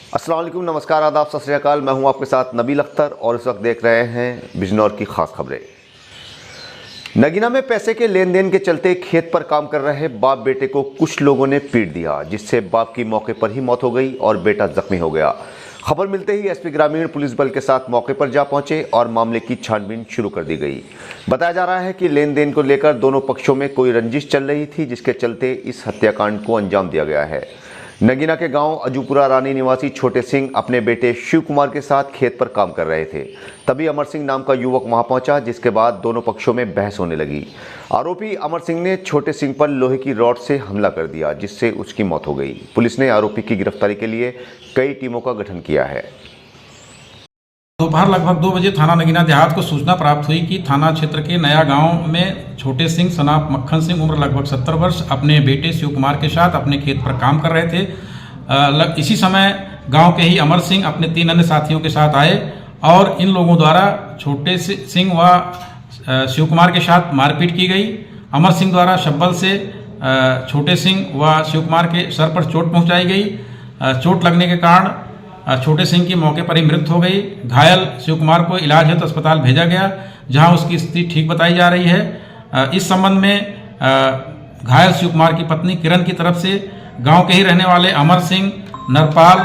अस्सलाम वालेकुम, नमस्कार, आदाब, सत श्री अकाल। मैं हूं आपके साथ नबील अख्तर और इस वक्त देख रहे हैं बिजनौर की खास खबरें। नगीना में पैसे के लेन देन के चलते खेत पर काम कर रहे बाप बेटे को कुछ लोगों ने पीट दिया, जिससे बाप की मौके पर ही मौत हो गई और बेटा जख्मी हो गया। खबर मिलते ही एसपी ग्रामीण पुलिस बल के साथ मौके पर जा पहुंचे और मामले की छानबीन शुरू कर दी गई। बताया जा रहा है कि लेन देन को लेकर दोनों पक्षों में कोई रंजिश चल रही थी, जिसके चलते इस हत्याकांड को अंजाम दिया गया है। नगीना के गांव अजूपुरा रानी निवासी छोटे सिंह अपने बेटे शिव कुमार के साथ खेत पर काम कर रहे थे। तभी अमर सिंह नाम का युवक वहां पहुंचा, जिसके बाद दोनों पक्षों में बहस होने लगी। आरोपी अमर सिंह ने छोटे सिंह पर लोहे की रॉड से हमला कर दिया, जिससे उसकी मौत हो गई। पुलिस ने आरोपी की गिरफ्तारी के लिए कई टीमों का गठन किया है। दोपहर लगभग 2 बजे थाना नगीना देहात को सूचना प्राप्त हुई कि थाना क्षेत्र के नया गांव में छोटे सिंह सनाफ मक्खन सिंह उम्र लगभग 70 वर्ष अपने बेटे शिव कुमार के साथ अपने खेत पर काम कर रहे थे। इसी समय गांव के ही अमर सिंह अपने 3 अन्य साथियों के साथ आए और इन लोगों द्वारा छोटे सिंह व शिव कुमार के साथ मारपीट की गई। अमर सिंह द्वारा शब्बल से छोटे सिंह व शिव कुमार के सर पर चोट पहुँचाई गई। चोट लगने के कारण छोटे सिंह की मौके पर ही मृत्यु हो गई। घायल शिव कुमार को इलाज हेतु अस्पताल भेजा गया, जहां उसकी स्थिति ठीक बताई जा रही है। इस संबंध में घायल शिव कुमार की पत्नी किरण की तरफ से गांव के ही रहने वाले अमर सिंह, नरपाल,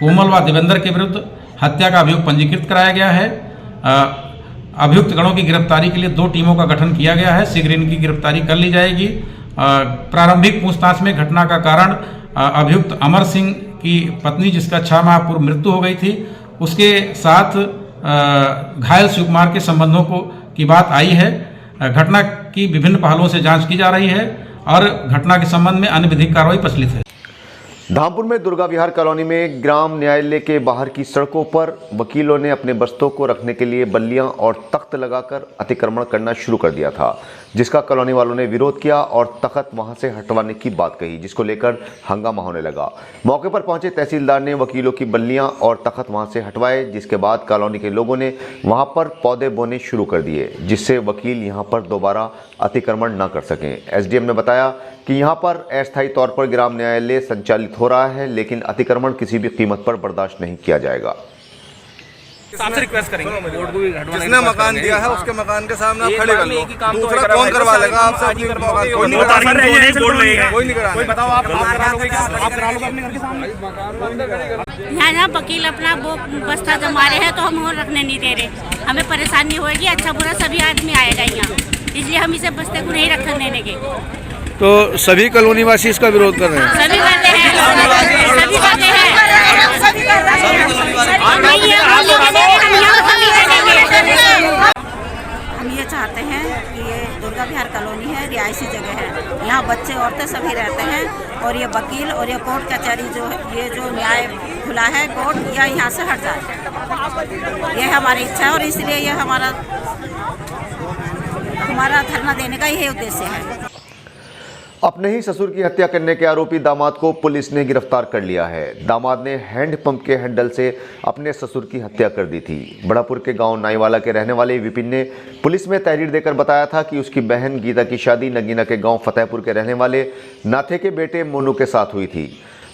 कोमल व देवेंद्र के विरुद्ध हत्या का अभियोग पंजीकृत कराया गया है। अभियुक्त गणों की गिरफ्तारी के लिए 2 टीमों का गठन किया गया है। शीघ्र इनकी गिरफ्तारी कर ली जाएगी। प्रारंभिक पूछताछ में घटना का कारण अभियुक्त अमर सिंह की पत्नी, जिसका 6 माह पूर्व मृत्यु हो गई थी, उसके साथ घायल शिव कुमार के संबंधों की बात आई है। घटना की विभिन्न पहलुओं से जांच की जा रही है और घटना के संबंध में अन्य विधिक कार्रवाई प्रचलित है। धामपुर में दुर्गा विहार कॉलोनी में ग्राम न्यायालय के बाहर की सड़कों पर वकीलों ने अपने बस्तों को रखने के लिए बल्लियां और तख्त लगाकर अतिक्रमण करना शुरू कर दिया था, जिसका कॉलोनी वालों ने विरोध किया और तख्त वहां से हटवाने की बात कही, जिसको लेकर हंगामा होने लगा। मौके पर पहुंचे तहसीलदार ने वकीलों की बल्लियां और तख्त वहां से हटवाए, जिसके बाद कॉलोनी के लोगों ने वहां पर पौधे बोने शुरू कर दिए, जिससे वकील यहां पर दोबारा अतिक्रमण न कर सकें। एसडीएम ने बताया कि यहां पर अस्थायी तौर पर ग्राम न्यायालय संचालित हो रहा है, लेकिन अतिक्रमण किसी भी कीमत पर बर्दाश्त नहीं किया जाएगा। आपसे रिक्वेस्ट करेंगे जिसने मकान दिया है उसके मकान के सामने आप खड़े कर लो। दूसरा कौन करवा लेगा आपसे? कोई नहीं करा बताओ, आप करा लोगे क्या? आप करा लोगे अपने घर के सामने? यहाँ वकील अपना वो बस्ता जमा रहे हैं तो हम और रखने नहीं दे रहे। हमें परेशानी होगी, अच्छा बुरा सभी आदमी आएगा यहाँ, इसलिए हम इसे बस्ते को नहीं रखने देने के। तो सभी कॉलोनी वासी इसका विरोध कर रहे हैं। सभी करते हैं, सभी करते हैं। हम ये चाहते हैं कि ये दुर्गा विहार कॉलोनी है, रिहायशी जगह है, यहाँ बच्चे औरतें सभी रहते हैं और ये वकील और ये कोर्ट कचहरी जो ये जो न्याय खुला है कोर्ट, या यहाँ से हट जाए, ये हमारी इच्छा है और इसलिए ये हमारा धरना देने का यही उद्देश्य है। अपने ही ससुर की हत्या करने के आरोपी दामाद को पुलिस ने गिरफ्तार कर लिया है। दामाद ने हैंडपंप के हैंडल से अपने ससुर की हत्या कर दी थी। बड़ापुर के गांव नाईवाला के रहने वाले विपिन ने पुलिस में तहरीर देकर बताया था कि उसकी बहन गीता की शादी नगीना के गांव फतेहपुर के रहने वाले नाथे के बेटे मोनू के साथ हुई थी।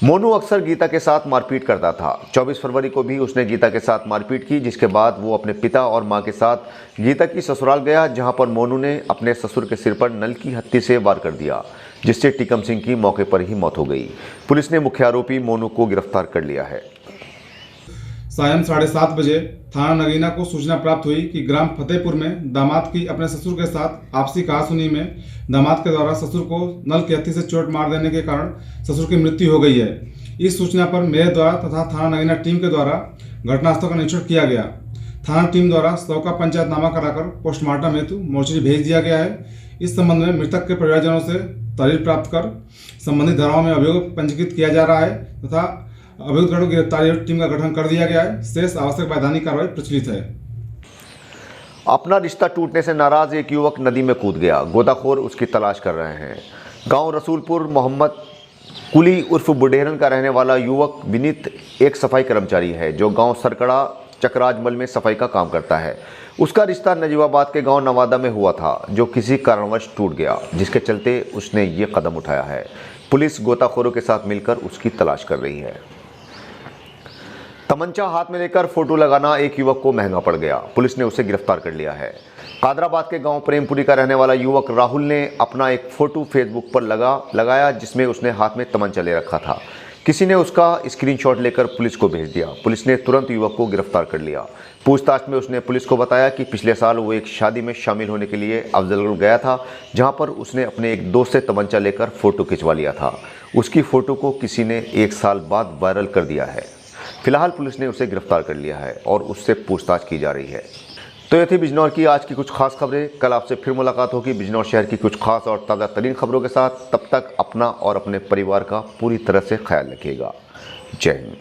मोनू अक्सर गीता के साथ मारपीट करता था। 24 फरवरी को भी उसने गीता के साथ मारपीट की, जिसके बाद वो अपने पिता और मां के साथ गीता की ससुराल गया, जहां पर मोनू ने अपने ससुर के सिर पर नल की हत्ती से वार कर दिया, जिससे टीकम सिंह की मौके पर ही मौत हो गई। पुलिस ने मुख्य आरोपी मोनू को गिरफ्तार कर लिया है। सायं 7:30 बजे थाना नगीना को सूचना प्राप्त हुई कि ग्राम फतेहपुर में दामाद की अपने ससुर के साथ आपसी कहासुनी में दामाद के द्वारा ससुर को नल की हत्ती से चोट मार देने के कारण ससुर की मृत्यु हो गई है। इस सूचना पर मेरे द्वारा तथा थाना नगीना टीम के द्वारा घटनास्थल का निरीक्षण किया गया। थाना टीम द्वारा शव का पंचायतनामा कराकर पोस्टमार्टम हेतु मोर्चरी भेज दिया गया है। इस संबंध में मृतक के परिवारजनों से तहरीर प्राप्त कर संबंधित धाराओं में अभियोग पंजीकृत किया जा रहा है तथा अभियुक्त गणों की गिरफ्तारी टीम का गठन कर दिया गया है। शेष आवश्यक वैधानिक कार्रवाई प्रचलित है। अपना रिश्ता टूटने से नाराज एक युवक नदी में कूद गया। गोताखोर उसकी तलाश कर रहे हैं। गांव रसूलपुर मोहम्मद कुली उर्फ बुडेरन का रहने वाला युवक विनीत एक सफाई कर्मचारी है, जो गांव सरकड़ा चकराजमल में सफाई का काम करता है। उसका रिश्ता नजीबाबाद के गांव नवादा में हुआ था, जो किसी कारणवश टूट गया, जिसके चलते उसने ये कदम उठाया है। पुलिस गोताखोरों के साथ मिलकर उसकी तलाश कर रही है। तमंचा हाथ में लेकर फोटो लगाना एक युवक को महंगा पड़ गया। पुलिस ने उसे गिरफ्तार कर लिया है। कादराबाद के गांव प्रेमपुरी का रहने वाला युवक राहुल ने अपना एक फोटो फेसबुक पर लगाया जिसमें उसने हाथ में तमंचा ले रखा था। किसी ने उसका स्क्रीनशॉट लेकर पुलिस को भेज दिया। पुलिस ने तुरंत युवक को गिरफ्तार कर लिया। पूछताछ में उसने पुलिस को बताया कि पिछले साल वो एक शादी में शामिल होने के लिए अफजलगढ़ गया था, जहां पर उसने अपने एक दोस्त से तमंचा लेकर फोटो खिंचवा लिया था। उसकी फोटो को किसी ने 1 साल बाद वायरल कर दिया है। फिलहाल पुलिस ने उसे गिरफ्तार कर लिया है और उससे पूछताछ की जा रही है। तो ये थी बिजनौर की आज की कुछ खास खबरें। कल आपसे फिर मुलाकात होगी बिजनौर शहर की कुछ खास और ताज़ा तरीन खबरों के साथ। तब तक अपना और अपने परिवार का पूरी तरह से ख्याल रखिएगा। जय हिंद।